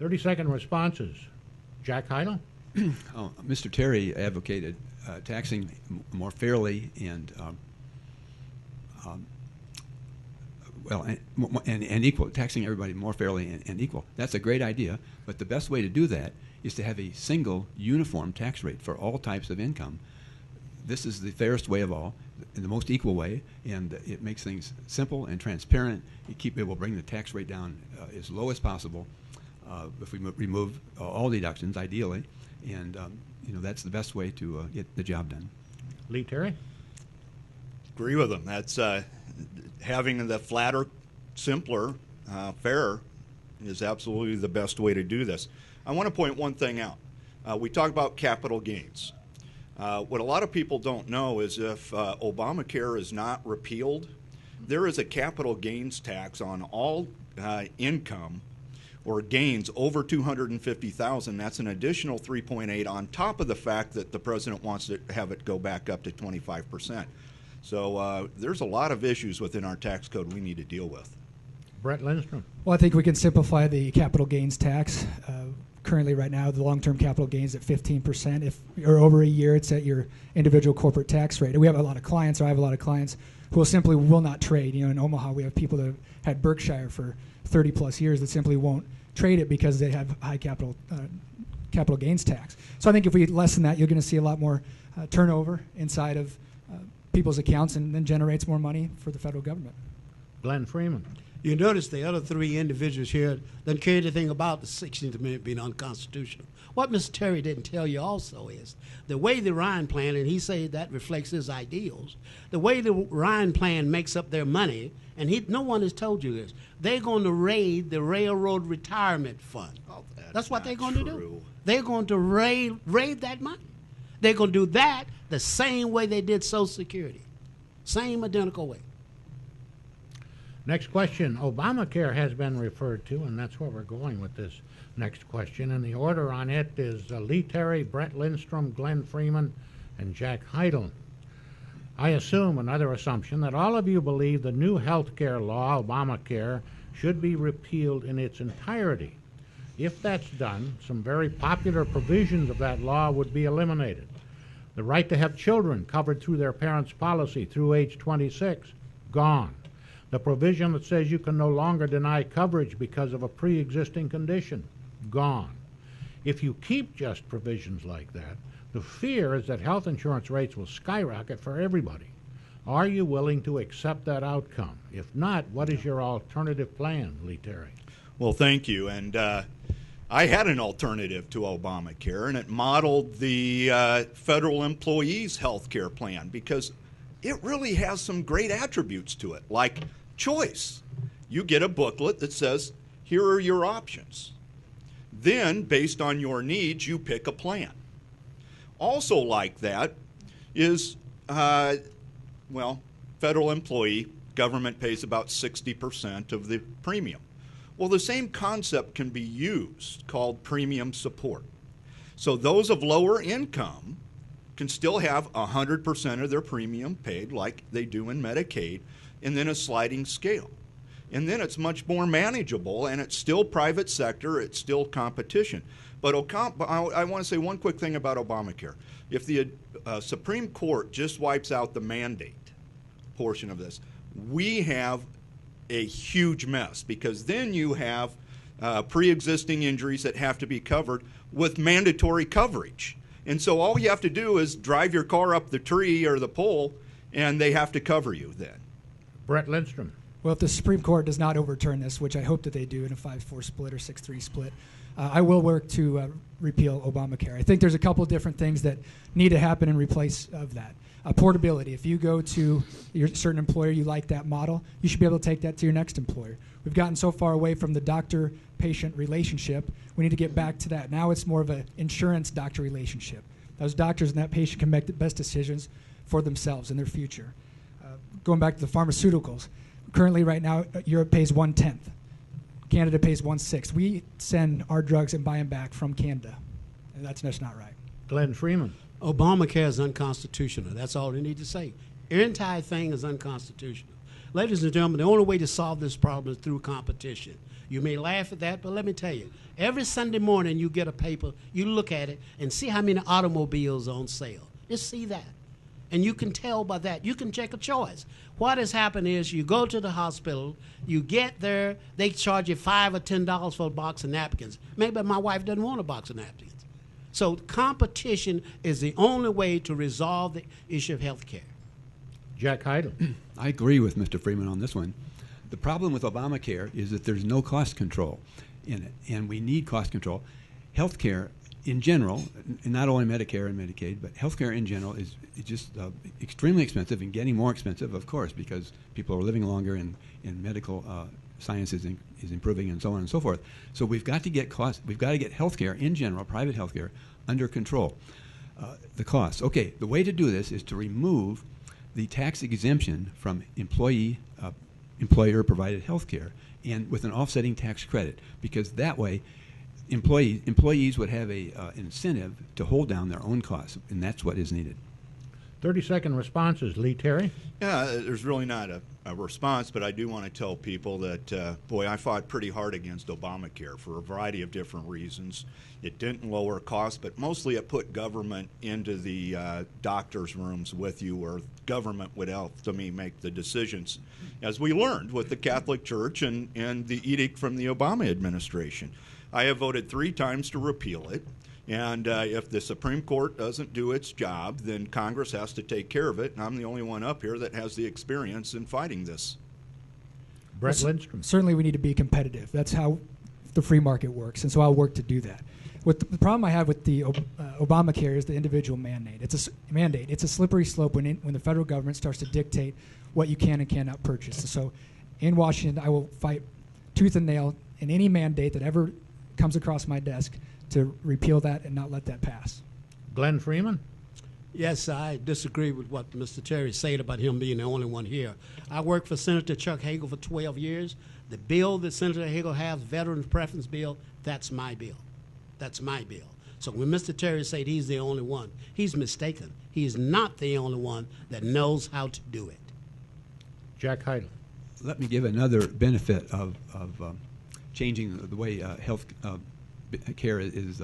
30-second responses. Jack Heidel? Mr. Terry advocated taxing more fairly and and equal, taxing everybody more fairly and equal. That's a great idea, but the best way to do that is to have a single uniform tax rate for all types of income. This is the fairest way of all, and the most equal way, and it makes things simple and transparent. It will bring the tax rate down as low as possible if we remove all deductions, ideally, and that's the best way to get the job done. Lee Terry? Agree with him. That's having the flatter, simpler, fairer is absolutely the best way to do this. I want to point one thing out. We talk about capital gains. What a lot of people don't know is if Obamacare is not repealed, there is a capital gains tax on all income or gains over $250,000. That's an additional 3.8 on top of the fact that the president wants to have it go back up to 25%. So there's a lot of issues within our tax code we need to deal with. Brett Lindstrom? Well, I think we can simplify the capital gains tax. Currently, right now, the long-term capital gains at 15%. If you're over a year, it's at your individual corporate tax rate. We have a lot of clients, or I have a lot of clients, who simply will not trade. In Omaha, we have people that have had Berkshire for 30-plus years that simply won't trade it because they have high capital gains tax. So I think if we lessen that, you're going to see a lot more turnover inside of people's accounts, and then generates more money for the federal government. Glenn Freeman? You notice the other three individuals here don't care anything about the 16th Amendment being unconstitutional. What Mr. Terry didn't tell you also is the way the Ryan plan, and he said that reflects his ideals, the way the Ryan plan makes up their money, and no one has told you this, they're going to raid the Railroad Retirement Fund. Oh, that's what they're going to do. They're going to raid that money. They're going to do that the same way they did Social Security. Same identical way. Next question. Obamacare has been referred to, and that's where we're going with this next question. And the order on it is Lee Terry, Brett Lindstrom, Glenn Freeman, and Jack Heidel. I assume, another assumption, that all of you believe the new health care law, Obamacare, should be repealed in its entirety. If that's done, some very popular provisions of that law would be eliminated. The right to have children covered through their parents' policy through age 26, gone. The provision that says you can no longer deny coverage because of a pre-existing condition, gone. If you keep just provisions like that, the fear is that health insurance rates will skyrocket for everybody. Are you willing to accept that outcome? If not, what is your alternative plan, Lee Terry? Well, thank you. And I had an alternative to Obamacare, and it modeled the federal employees' health care plan because it really has some great attributes to it, like choice. You get a booklet that says, here are your options. Then, based on your needs, you pick a plan. Also like that is, federal employee, government pays about 60% of the premium. Well, the same concept can be used, called premium support. So those of lower income can still have 100% of their premium paid like they do in Medicaid, and then a sliding scale. And then it's much more manageable, and it's still private sector, it's still competition. But I want to say one quick thing about Obamacare. If the Supreme Court just wipes out the mandate portion of this, we have a huge mess, because then you have pre-existing injuries that have to be covered with mandatory coverage. And so all you have to do is drive your car up the tree or the pole, and they have to cover you then. Brett Lindstrom. Well, if the Supreme Court does not overturn this, which I hope that they do in a 5-4 split or 6-3 split, I will work to repeal Obamacare. I think there's a couple different things that need to happen in replace of that. Portability. If you go to your certain employer, you like that model, you should be able to take that to your next employer. We've gotten so far away from the doctor-patient relationship, we need to get back to that. Now it's more of an insurance-doctor relationship. Those doctors and that patient can make the best decisions for themselves and their future. Going back to the pharmaceuticals, currently right now, Europe pays 1/10. Canada pays 1/6. We send our drugs and buy them back from Canada, and that's just not right. Glenn Freeman. Obamacare is unconstitutional. That's all they need to say. The entire thing is unconstitutional. Ladies and gentlemen, the only way to solve this problem is through competition. You may laugh at that, but let me tell you, every Sunday morning you get a paper, you look at it, and see how many automobiles are on sale. Just see that. And you can tell by that. You can take a choice. What has happened is you go to the hospital, you get there, they charge you $5 or $10 for a box of napkins. Maybe my wife doesn't want a box of napkins. So competition is the only way to resolve the issue of health care. Jack Heidel. I agree with Mr. Freeman on this one. The problem with Obamacare is that there's no cost control in it, and we need cost control. Healthcare in general, and not only Medicare and Medicaid, but healthcare in general is just extremely expensive and getting more expensive, of course, because people are living longer and medical science is improving and so on and so forth. So we've got to get healthcare in general, private healthcare, under control. The costs. Okay, the way to do this is to remove the tax exemption from employer-provided health care, and with an offsetting tax credit, because that way employees would have an incentive to hold down their own costs, and that's what is needed. 30-second responses. Lee Terry. Yeah, there's really not a response, but I do want to tell people that, boy, I fought pretty hard against Obamacare for a variety of different reasons. It didn't lower costs, but mostly it put government into the doctors' rooms with you, where government would help to me make the decisions, as we learned with the Catholic Church and the edict from the Obama administration. I have voted 3 times to repeal it. And if the Supreme Court doesn't do its job, then Congress has to take care of it. And I'm the only one up here that has the experience in fighting this. Brett Lindstrom. Certainly we need to be competitive. That's how the free market works, and so I'll work to do that. The problem I have with the Obamacare is the individual mandate. It's a slippery slope when the federal government starts to dictate what you can and cannot purchase. So in Washington, I will fight tooth and nail in any mandate that ever comes across my desk to repeal that and not let that pass. Glenn Freeman. Yes, I disagree with what Mr. Terry said about him being the only one here. I worked for Senator Chuck Hagel for 12 years. The bill that Senator Hagel has, Veterans Preference Bill, that's my bill. That's my bill. So when Mr. Terry said he's the only one, he's mistaken. He's not the only one that knows how to do it. Jack Heidel. Let me give another benefit of changing the way health care is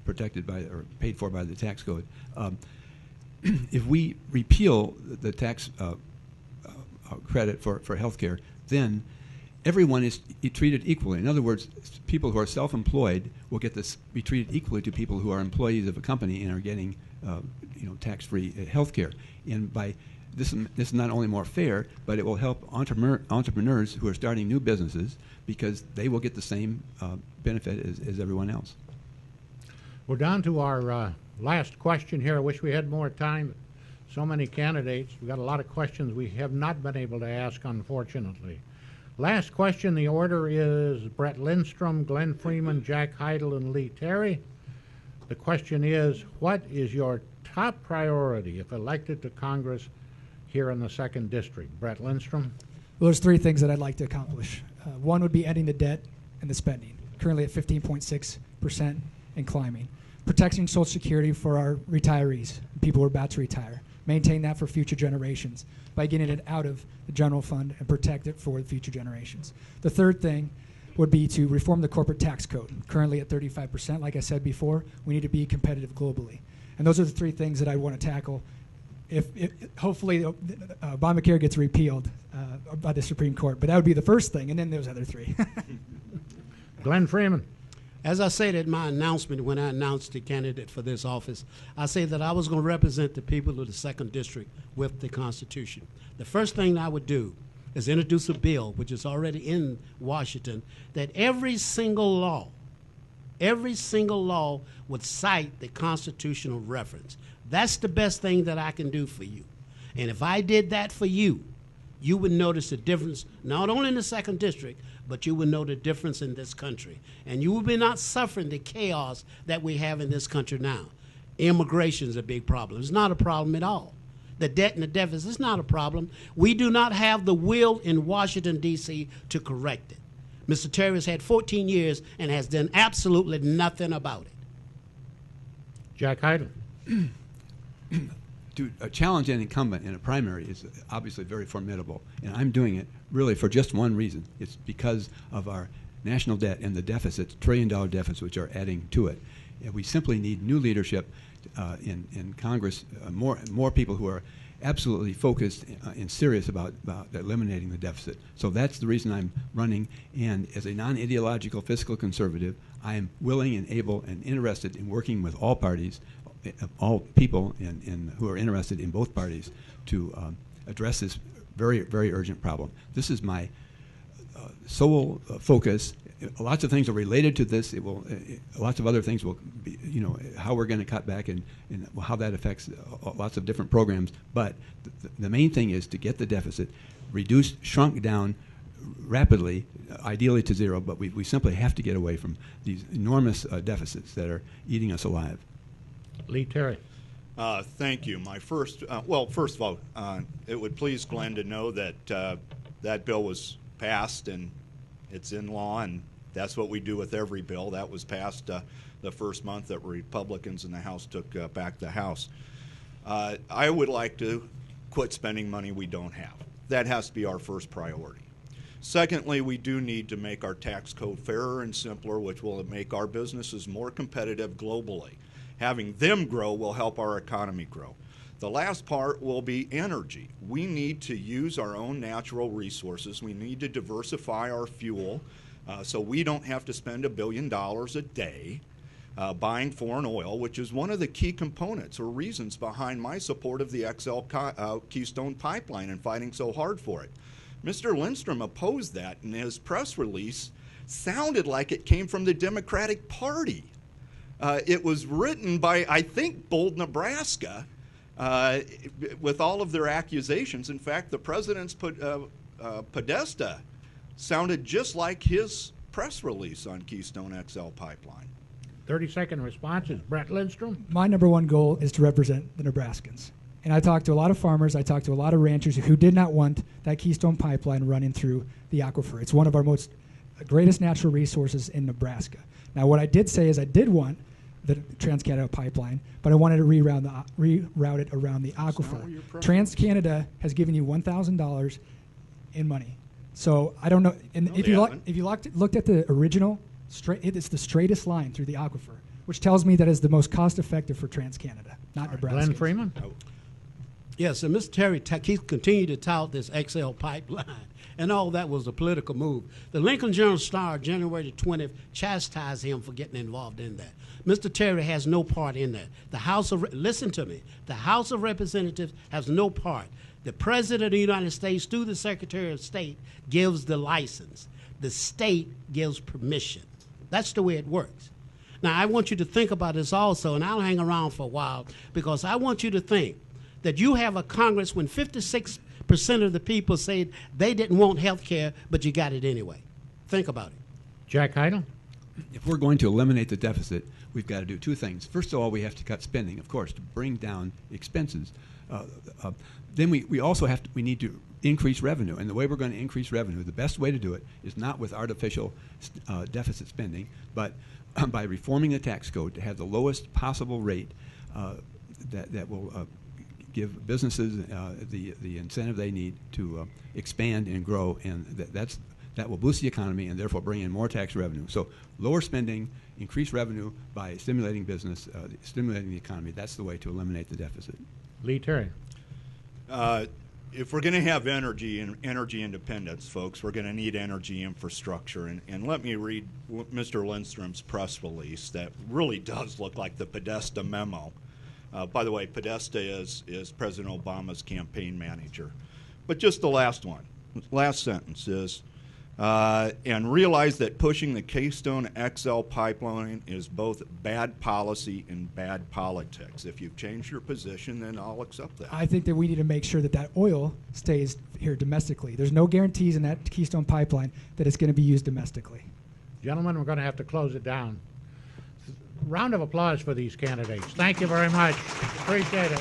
protected by or paid for by the tax code. If we repeal the tax credit for health care, then everyone is treated equally. In other words, people who are self-employed will be treated equally to people who are employees of a company and are getting tax-free health care. And by this is not only more fair, but it will help entrepreneurs who are starting new businesses, because they will get the same benefit as everyone else. We're down to our last question here. I wish we had more time. So many candidates. We've got a lot of questions we have not been able to ask, unfortunately. Last question. The order is Brett Lindstrom, Glenn Freeman, Jack Heidel, and Lee Terry. The question is, what is your top priority if elected to Congress here in the 2nd District? Brett Lindstrom. Well, there's 3 things that I'd like to accomplish. One would be ending the debt and the spending, currently at 15.6% and climbing. Protecting Social Security for our retirees, people who are about to retire. Maintain that for future generations by getting it out of the general fund and protect it for the future generations. The third thing would be to reform the corporate tax code, currently at 35%. Like I said before, we need to be competitive globally. And those are the 3 things that I want to tackle if hopefully Obamacare gets repealed by the Supreme Court. But that would be the first thing, and then those other 3. Glenn Freeman. As I said at my announcement when I announced the candidate for this office, I said that I was going to represent the people of the 2nd District with the Constitution. The first thing I would do is introduce a bill, which is already in Washington, that every single law would cite the constitutional reference. That's the best thing that I can do for you. And if I did that for you, you would notice a difference, not only in the 2nd District, but you would know the difference in this country. And you would be not suffering the chaos that we have in this country now. Immigration is a big problem. It's not a problem at all. The debt and the deficit is not a problem. We do not have the will in Washington, D.C. to correct it. Mr. Terry has had 14 years and has done absolutely nothing about it. Jack Heidel. to challenge an incumbent in a primary is obviously very formidable, and I'm doing it really for just one reason. It's because of our national debt and the deficits, $1 trillion deficits, which are adding to it. And we simply need new leadership in Congress, more people who are absolutely focused and serious about eliminating the deficit. So that's the reason I'm running. And as a non-ideological fiscal conservative, I am willing and able and interested in working with all parties, all people who are interested in both parties to address this very, very urgent problem. This is my sole focus. Lots of things are related to this. It will. Lots of other things will be, how we're going to cut back and how that affects lots of different programs. But the main thing is to get the deficit reduced, shrunk down rapidly, ideally to zero. But we simply have to get away from these enormous deficits that are eating us alive. Lee Terry. Thank you. My first, first of all, it would please Glenn to know that that bill was passed and it's in law, and that's what we do with every bill. That was passed the first month that Republicans in the House took back the House. I would like to quit spending money we don't have. That has to be our first priority. Secondly, we do need to make our tax code fairer and simpler, which will make our businesses more competitive globally. Having them grow will help our economy grow. The last part will be energy. We need to use our own natural resources. We need to diversify our fuel so we don't have to spend $1 billion a day buying foreign oil, which is one of the key components or reasons behind my support of the Keystone Pipeline and fighting so hard for it. Mr. Lindstrom opposed that, and his press release sounded like it came from the Democratic Party. It was written by, I think, Bold, Nebraska, with all of their accusations. In fact, the president's Podesta sounded just like his press release on Keystone XL Pipeline. 30-second responses. Brett Lindstrom. My number one goal is to represent the Nebraskans. And I talked to a lot of farmers, I talked to a lot of ranchers who did not want that Keystone Pipeline running through the aquifer. It's one of our greatest natural resources in Nebraska. Now, what I did say is I did want the Trans-Canada Pipeline, but I wanted to reroute it around the aquifer. Trans-Canada has given you $1,000 in money. So I don't know. And if you looked at the original, it is the straightest line through the aquifer, which tells me that is the most cost-effective for Trans-Canada, not Nebraska. Glenn Freeman. Yes, and Mr. Terry continued to tout this XL pipeline, and all that was a political move. The Lincoln Journal-Star, January 20th, chastised him for getting involved in that. Mr. Terry has no part in that. Listen to me, the House of Representatives has no part. The President of the United States, through the Secretary of State, gives the license. The state gives permission. That's the way it works. Now, I want you to think about this also, and I'll hang around for a while, because I want you to think that you have a Congress when 56% of the people say they didn't want health care, but you got it anyway. Think about it. Jack Heidel. If we're going to eliminate the deficit, we've got to do two things. First of all, we have to cut spending, of course, to bring down expenses. Then we also we need to increase revenue. And the way we're going to increase revenue, the best way to do it is not with artificial deficit spending, but by reforming the tax code to have the lowest possible rate that will give businesses the incentive they need to expand and grow, and that will boost the economy and therefore bring in more tax revenue. So lower spending, increase revenue by stimulating business, stimulating the economy. That's the way to eliminate the deficit. Lee Terry. If we're going to have energy and energy independence, folks, we're going to need energy infrastructure. And let me read Mr. Lindstrom's press release that really does look like the Podesta memo. By the way, Podesta is President Obama's campaign manager. But just the last sentence is, and realize that pushing the Keystone XL pipeline is both bad policy and bad politics. If you've changed your position, then I'll accept that. I think that we need to make sure that oil stays here domestically. There's no guarantees in that Keystone Pipeline that it's going to be used domestically. Gentlemen, we're going to have to close it down. Round of applause for these candidates. Thank you very much. Appreciate it.